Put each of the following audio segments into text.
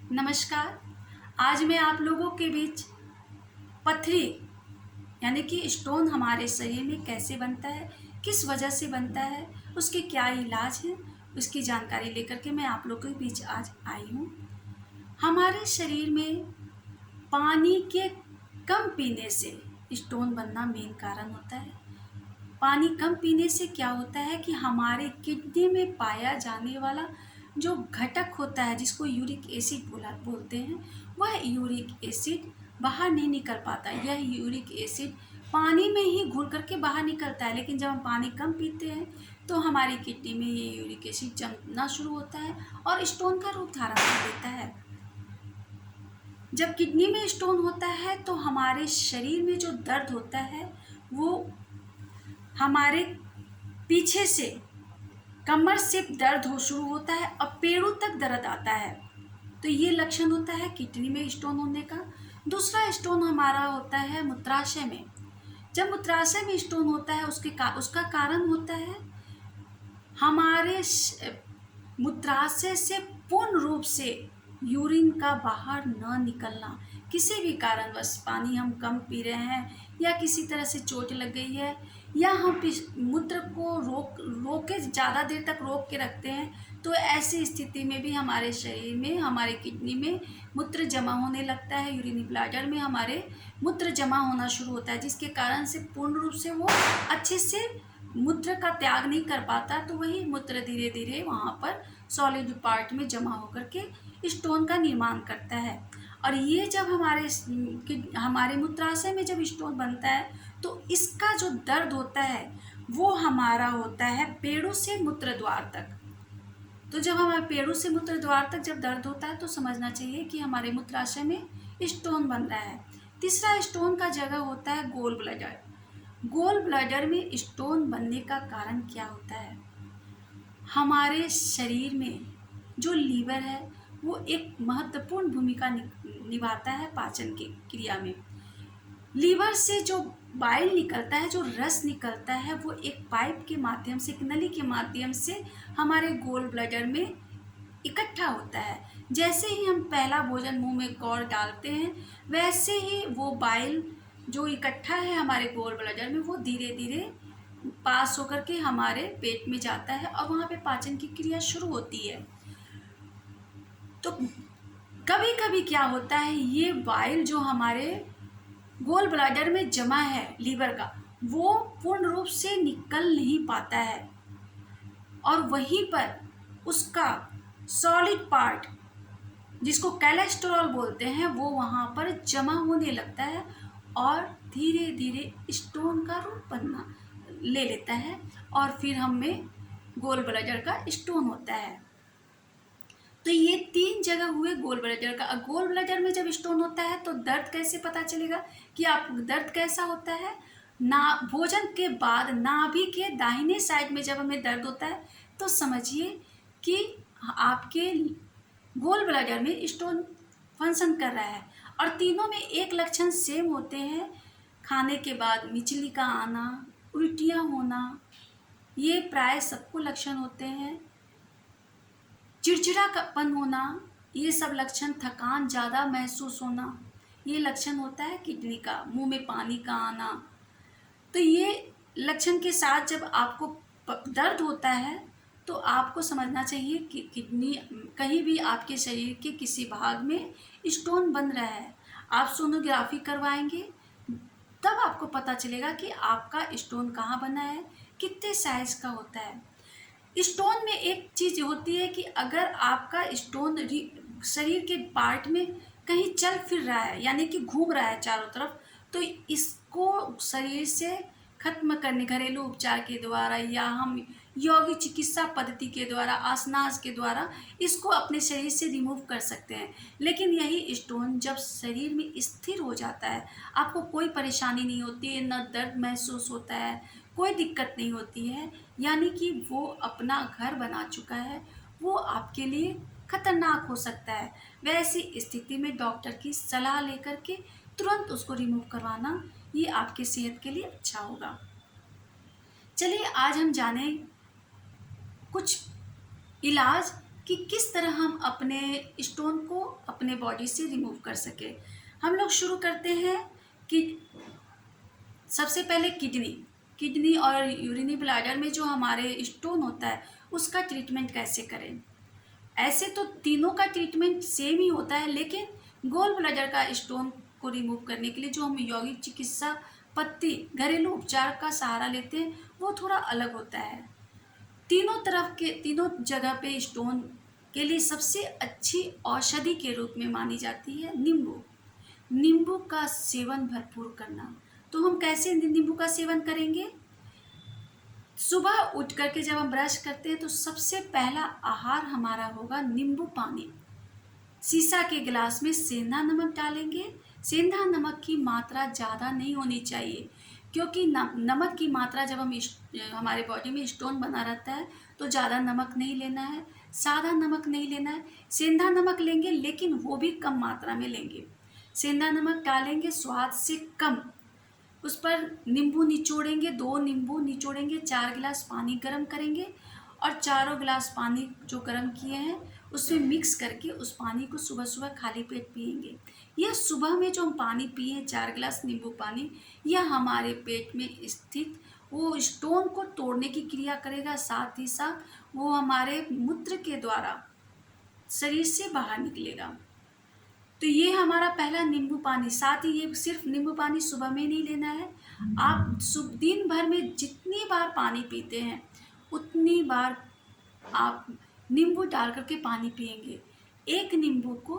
नमस्कार। आज मैं आप लोगों के बीच पथरी यानी कि स्टोन हमारे शरीर में कैसे बनता है, किस वजह से बनता है, उसके क्या इलाज हैं, उसकी जानकारी लेकर के मैं आप लोगों के बीच आज आई हूँ। हमारे शरीर में पानी के कम पीने से स्टोन बनना मेन कारण होता है। पानी कम पीने से क्या होता है कि हमारे किडनी में पाया जाने वाला जो घटक होता है, जिसको यूरिक एसिड बोलते हैं, वह यूरिक एसिड बाहर नहीं निकल पाता। यह यूरिक एसिड पानी में ही घुल करके बाहर निकलता है, लेकिन जब हम पानी कम पीते हैं तो हमारी किडनी में ये यूरिक एसिड जमना शुरू होता है और स्टोन का रूप धारण कर देता है। जब किडनी में स्टोन होता है तो हमारे शरीर में जो दर्द होता है वो हमारे पीछे से कमर से दर्द हो शुरू होता है और पैरों तक दर्द आता है। तो ये लक्षण होता है किडनी में स्टोन होने का। दूसरा स्टोन हमारा होता है मूत्राशय में। जब मूत्राशय में स्टोन होता है उसका कारण होता है हमारे मूत्राशय से पूर्ण रूप से यूरिन का बाहर न निकलना। किसी भी कारणवश पानी हम कम पी रहे हैं या किसी तरह से चोट लग गई है या हम मूत्र को रोके ज़्यादा देर तक रोक के रखते हैं, तो ऐसी स्थिति में भी हमारे शरीर में, हमारे किडनी में मूत्र जमा होने लगता है। यूरिनरी ब्लैडर में हमारे मूत्र जमा होना शुरू होता है, जिसके कारण से पूर्ण रूप से वो अच्छे से मूत्र का त्याग नहीं कर पाता। तो वही मूत्र धीरे धीरे वहाँ पर सॉलिड पार्ट में जमा होकर के स्टोन का निर्माण करता है। और ये जब हमारे मूत्राशय में जब स्टोन बनता है तो इसका जो दर्द होता है वो हमारा होता है पेड़ों से मूत्र द्वार तक। तो जब हमारे पेड़ों से मूत्र द्वार तक जब दर्द होता है तो समझना चाहिए कि हमारे मूत्राशय में स्टोन बन रहा है। तीसरा स्टोन का जगह होता है गोल ब्लैडर। गोल ब्लैडर में स्टोन बनने का कारण क्या होता है? हमारे शरीर में जो लीवर है वो एक महत्वपूर्ण भूमिका निभाता है पाचन की क्रिया में। लीवर से जो बाइल निकलता है, जो रस निकलता है, वो एक पाइप के माध्यम से, एक नली के माध्यम से हमारे गोल ब्लैडर में इकट्ठा होता है। जैसे ही हम पहला भोजन मुंह में गौर डालते हैं, वैसे ही वो बाइल जो इकट्ठा है हमारे गोल ब्लैडर में, वो धीरे धीरे पास होकर के हमारे पेट में जाता है और वहाँ पे पाचन की क्रिया शुरू होती है। तो कभी कभी क्या होता है, ये बाइल जो हमारे गोल ब्लैडर में जमा है लीवर का, वो पूर्ण रूप से निकल नहीं पाता है और वहीं पर उसका सॉलिड पार्ट, जिसको कोलेस्ट्रॉल बोलते हैं, वो वहाँ पर जमा होने लगता है और धीरे धीरे स्टोन का रूप बनना ले लेता है और फिर हमें गोल ब्लैडर का स्टोन होता है। तो ये 3 जगह हुए गोल ब्लैडर का। गोल ब्लैडर में जब स्टोन होता है तो दर्द कैसे पता चलेगा कि आप दर्द कैसा होता है? ना भोजन के बाद नाभि के दाहिने साइड में जब हमें दर्द होता है तो समझिए कि आपके गोल ब्लैडर में स्टोन फंक्शन कर रहा है। और तीनों में एक लक्षण सेम होते हैं, खाने के बाद मिचली का आना, उल्टियाँ होना, ये प्राय सबको लक्षण होते हैं। चिड़चिड़ापन होना, ये सब लक्षण, थकान ज़्यादा महसूस होना, ये लक्षण होता है किडनी का। मुंह में पानी का आना, तो ये लक्षण के साथ जब आपको दर्द होता है तो आपको समझना चाहिए कि किडनी, कहीं भी आपके शरीर के किसी भाग में स्टोन बन रहा है। आप सोनोग्राफी करवाएंगे तब आपको पता चलेगा कि आपका स्टोन कहाँ बना है, कितने साइज का होता है। स्टोन में एक चीज़ होती है कि अगर आपका स्टोन शरीर के पार्ट में कहीं चल फिर रहा है, यानी कि घूम रहा है चारों तरफ, तो इसको शरीर से खत्म करने घरेलू उपचार के द्वारा या हम यौगिक चिकित्सा पद्धति के द्वारा, आसनास के द्वारा इसको अपने शरीर से रिमूव कर सकते हैं। लेकिन यही स्टोन जब शरीर में स्थिर हो जाता है, आपको कोई परेशानी नहीं होती है, न दर्द महसूस होता है, कोई दिक्कत नहीं होती है, यानी कि वो अपना घर बना चुका है, वो आपके लिए खतरनाक हो सकता है। वैसी स्थिति में डॉक्टर की सलाह लेकर के तुरंत उसको रिमूव करवाना, ये आपके सेहत के लिए अच्छा होगा। चलिए आज हम जाने कुछ इलाज कि किस तरह हम अपने स्टोन को अपने बॉडी से रिमूव कर सके। हम लोग शुरू करते हैं कि सबसे पहले किडनी और यूरिनी ब्लैडर में जो हमारे स्टोन होता है उसका ट्रीटमेंट कैसे करें। ऐसे तो तीनों का ट्रीटमेंट सेम ही होता है, लेकिन गोल ब्लैडर का स्टोन को रिमूव करने के लिए जो हम यौगिक चिकित्सा पत्ती घरेलू उपचार का सहारा लेते हैं वो थोड़ा अलग होता है। तीनों जगह पे स्टोन के लिए सबसे अच्छी औषधि के रूप में मानी जाती है नींबू का सेवन भरपूर करना। तो हम कैसे नींबू का सेवन करेंगे? सुबह उठ करके जब हम ब्रश करते हैं तो सबसे पहला आहार हमारा होगा नींबू पानी। शीशा के गिलास में सेंधा नमक डालेंगे। सेंधा नमक की मात्रा ज़्यादा नहीं होनी चाहिए, क्योंकि नमक की मात्रा जब हमारे बॉडी में स्टोन बना रहता है तो ज़्यादा नमक नहीं लेना है, सादा नमक नहीं लेना है। सेंधा नमक लेंगे लेकिन वो भी कम मात्रा में लेंगे। सेंधा नमक डालेंगे स्वाद से कम, उस पर नींबू निचोड़ेंगे, 2 नींबू निचोड़ेंगे, 4 गिलास पानी गर्म करेंगे और चारों गिलास पानी जो गर्म किए हैं उसमें मिक्स करके उस पानी को सुबह सुबह खाली पेट पिएंगे। यह सुबह में जो हम पानी पिए 4 गिलास नींबू पानी, यह हमारे पेट में स्थित वो स्टोन को तोड़ने की क्रिया करेगा, साथ ही साथ वो हमारे मूत्र के द्वारा शरीर से बाहर निकलेगा। तो ये हमारा पहला नींबू पानी। साथ ही ये सिर्फ नींबू पानी सुबह में नहीं लेना है, आप दिन भर में जितनी बार पानी पीते हैं उतनी बार आप नींबू डाल करके पानी पिएंगे। एक नींबू को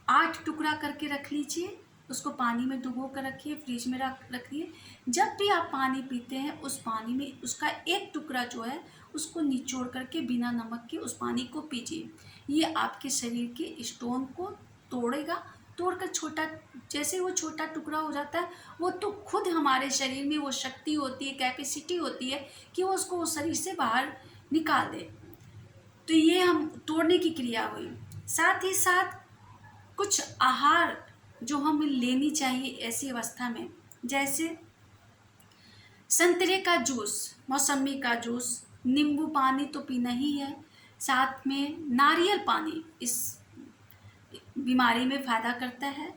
8 टुकड़ा करके रख लीजिए, उसको पानी में डुबो कर रखिए, फ्रिज में रखिए। जब भी आप पानी पीते हैं उस पानी में उसका एक टुकड़ा जो है उसको निचोड़ करके बिना नमक के उस पानी को पीजिए। ये आपके शरीर के स्टोन को तोड़ेगा। तोड़कर छोटा, जैसे वो छोटा टुकड़ा हो जाता है वो तो खुद हमारे शरीर में वो शक्ति होती है, कैपेसिटी होती है कि वो उसको उस शरीर से बाहर निकाल दे। तो ये हम तोड़ने की क्रिया हुई। साथ ही साथ कुछ आहार जो हमें लेनी चाहिए ऐसी अवस्था में, जैसे संतरे का जूस, मौसमी का जूस, नींबू पानी तो पीना ही है, साथ में नारियल पानी इस बीमारी में फ़ायदा करता है।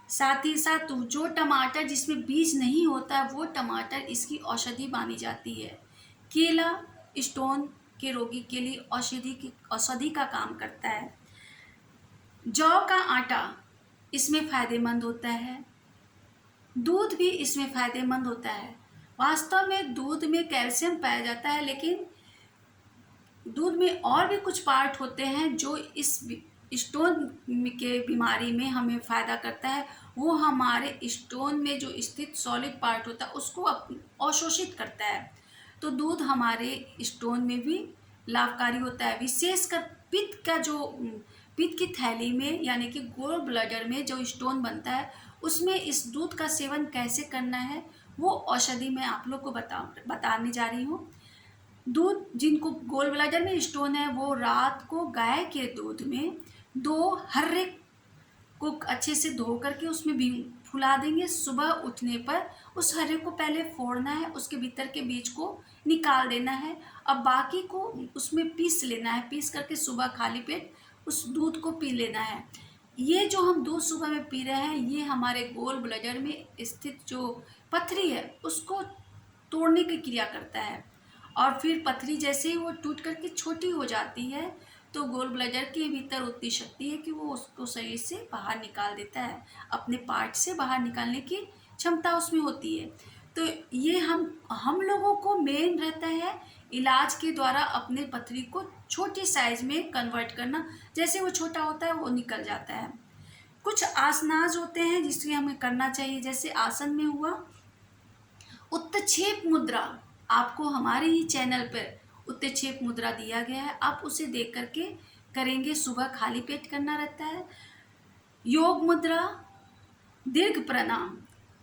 साथ ही साथ जो टमाटर जिसमें बीज नहीं होता वो टमाटर इसकी औषधि मानी जाती है। केला स्टोन के रोगी के लिए औषधि का काम करता है। जौ का आटा इसमें फ़ायदेमंद होता है। दूध भी इसमें फ़ायदेमंद होता है। वास्तव में दूध में कैल्शियम पाया जाता है, लेकिन दूध में और भी कुछ पार्ट होते हैं जो इस स्टोन के बीमारी में हमें फ़ायदा करता है। वो हमारे स्टोन में जो स्थित सॉलिड पार्ट होता है उसको अवशोषित करता है। तो दूध हमारे स्टोन में भी लाभकारी होता है। विशेषकर पित्त की थैली में यानी कि गोल ब्लैडर में जो स्टोन बनता है उसमें इस दूध का सेवन कैसे करना है वो औषधि मैं आप लोग को बताने जा रही हूँ। दूध, जिनको गोल ब्लैडर में स्टोन है वो रात को गाय के दूध में 2 हर्रे को अच्छे से धो करके उसमें भी फुला देंगे। सुबह उठने पर उस हर्रे को पहले फोड़ना है, उसके भीतर के बीज को निकाल देना है और बाकी को उसमें पीस लेना है। पीस करके सुबह खाली पेट उस दूध को पी लेना है। ये जो हम दूध सुबह में पी रहे हैं ये हमारे गोल ब्लैडर में स्थित जो पथरी है उसको तोड़ने की क्रिया करता है। और फिर पथरी जैसे ही वो टूट करके छोटी हो जाती है तो गोल ब्लैडर के भीतर उतनी शक्ति है कि वो उसको शरीर से बाहर निकाल देता है, अपने पार्ट से बाहर निकालने की क्षमता उसमें होती है। तो ये हम लोगों को मेन रहता है इलाज के द्वारा अपने पथरी को छोटी साइज में कन्वर्ट करना। जैसे वो छोटा होता है वो निकल जाता है। कुछ आसनाज होते हैं जिससे हमें करना चाहिए, जैसे आसन में हुआ उत्तक्षेप मुद्रा। आपको हमारे ही चैनल पर उत्तक्षेप मुद्रा दिया गया है, आप उसे देख करके करेंगे। सुबह खाली पेट करना रहता है। योग मुद्रा, दीर्घ प्रणाम,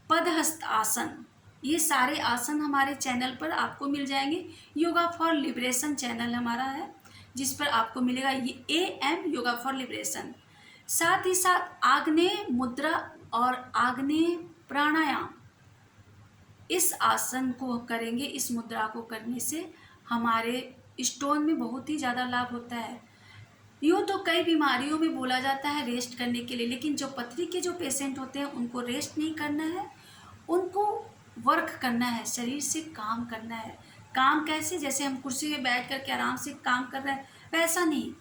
पदहस्त आसन, ये सारे आसन हमारे चैनल पर आपको मिल जाएंगे। योगा फॉर लिबरेशन चैनल हमारा है जिस पर आपको मिलेगा ये AM योगा फॉर लिबरेशन। साथ ही साथ आग्नेय मुद्रा और आग्नेय प्राणायाम, इस आसन को करेंगे। इस मुद्रा को करने से हमारे स्टोन में बहुत ही ज़्यादा लाभ होता है। यूँ तो कई बीमारियों में बोला जाता है रेस्ट करने के लिए, लेकिन जो पथरी के जो पेशेंट होते हैं उनको रेस्ट नहीं करना है, उनको वर्क करना है, शरीर से काम करना है। काम कैसे? जैसे हम कुर्सी में बैठ कर के आराम से काम कर रहे हैं, वैसा नहीं।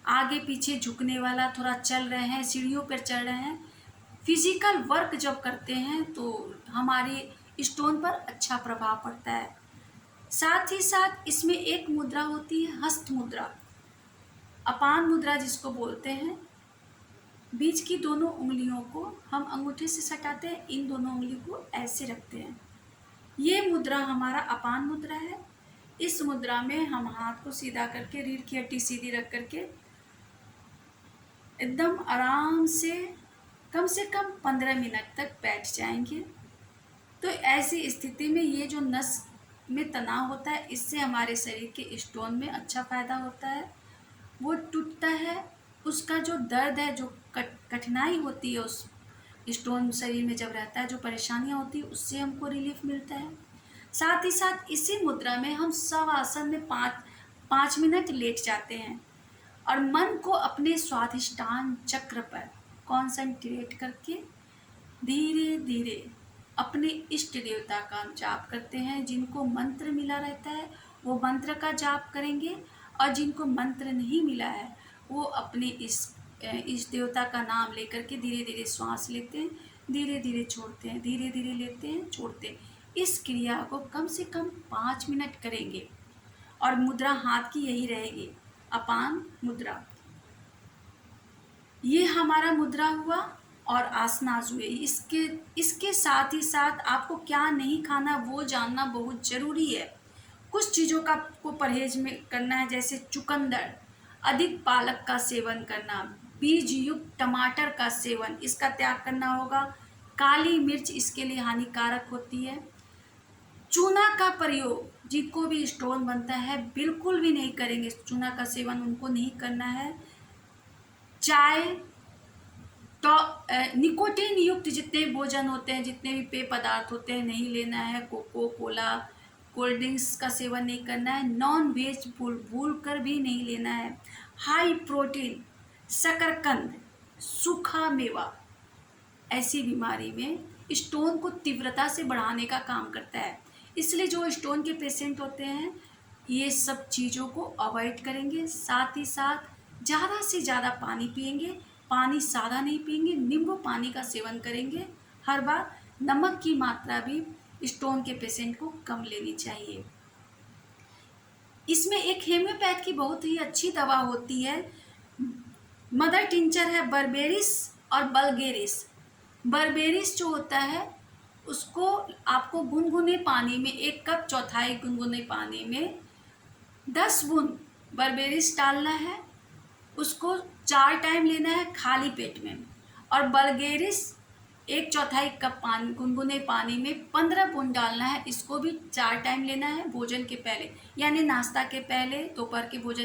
आगे पीछे झुकने वाला, थोड़ा चल रहे हैं, सीढ़ियों पर चढ़ रहे हैं। फिजिकल वर्क जब करते हैं तो हमारे स्टोन पर अच्छा प्रभाव पड़ता है। साथ ही साथ इसमें एक मुद्रा होती है हस्त मुद्रा, अपान मुद्रा जिसको बोलते हैं। बीच की दोनों उंगलियों को हम अंगूठे से सटाते हैं, इन दोनों उंगली को ऐसे रखते हैं। ये मुद्रा हमारा अपान मुद्रा है। इस मुद्रा में हम हाथ को सीधा करके, रीढ़ की हड्डी सीधी रख करके एकदम आराम से कम 15 मिनट तक बैठ जाएंगे। तो ऐसी स्थिति में ये जो नस में तनाव होता है, इससे हमारे शरीर के स्टोन में अच्छा फ़ायदा होता है, वो टूटता है। उसका जो दर्द है, जो कठिनाई होती है उस स्टोन शरीर में जब रहता है, जो परेशानियां होती है, उससे हमको रिलीफ मिलता है। साथ ही साथ इसी मुद्रा में हम शवासन में 5 मिनट लेट जाते हैं और मन को अपने स्वाधिष्ठान चक्र पर कॉन्सेंट्रेट करके धीरे धीरे अपने इष्ट देवता का जाप करते हैं। जिनको मंत्र मिला रहता है वो मंत्र का जाप करेंगे, और जिनको मंत्र नहीं मिला है वो अपने इस देवता का नाम लेकर के धीरे धीरे श्वास लेते हैं, धीरे धीरे छोड़ते हैं, धीरे धीरे लेते हैं, छोड़ते हैं। इस क्रिया को कम से कम 5 मिनट करेंगे और मुद्रा हाथ की यही रहेगी, अपान मुद्रा। ये हमारा मुद्रा हुआ और आसनास हुए। इसके साथ ही साथ आपको क्या नहीं खाना वो जानना बहुत ज़रूरी है। कुछ चीज़ों का आपको परहेज में करना है, जैसे चुकंदर, अधिक पालक का सेवन करना, बीज युक्त टमाटर का सेवन, इसका त्याग करना होगा। काली मिर्च इसके लिए हानिकारक होती है। चूना का प्रयोग, जिनको भी स्टोन बनता है बिल्कुल भी नहीं करेंगे, चूना का सेवन उनको नहीं करना है। चाय, तो निकोटीन युक्त जितने भी भोजन होते हैं, जितने भी पेय पदार्थ होते हैं, नहीं लेना है। कोको कोला, कोल्ड ड्रिंक्स का सेवन नहीं करना है। नॉन वेज भूल कर भी नहीं लेना है। हाई प्रोटीन, शकरकंद, सूखा मेवा ऐसी बीमारी में स्टोन को तीव्रता से बढ़ाने का काम करता है। इसलिए जो स्टोन के पेशेंट होते हैं ये सब चीज़ों को अवॉइड करेंगे। साथ ही साथ ज़्यादा से ज़्यादा पानी पिएंगे, पानी सादा नहीं पिएंगे, नींबू पानी का सेवन करेंगे हर बार। नमक की मात्रा भी स्टोन के पेशेंट को कम लेनी चाहिए। इसमें एक हेम्योपैथ की बहुत ही अच्छी दवा होती है, मदर टिंचर है, बर्बेरिस और बल्गेरिस। बर्बेरिस जो होता है उसको आपको गुनगुने पानी में, 1 कप चौथाई गुनगुने पानी में 10 बूंद बर्बेरिस डालना है। उसको 4 टाइम लेना है खाली पेट में। और बल्गेरिस 1/4 कप पानी, गुनगुने पानी में 15 बूंद डालना है। इसको भी 4 टाइम लेना है भोजन के पहले, यानी नाश्ता के पहले, दोपहर के भोजन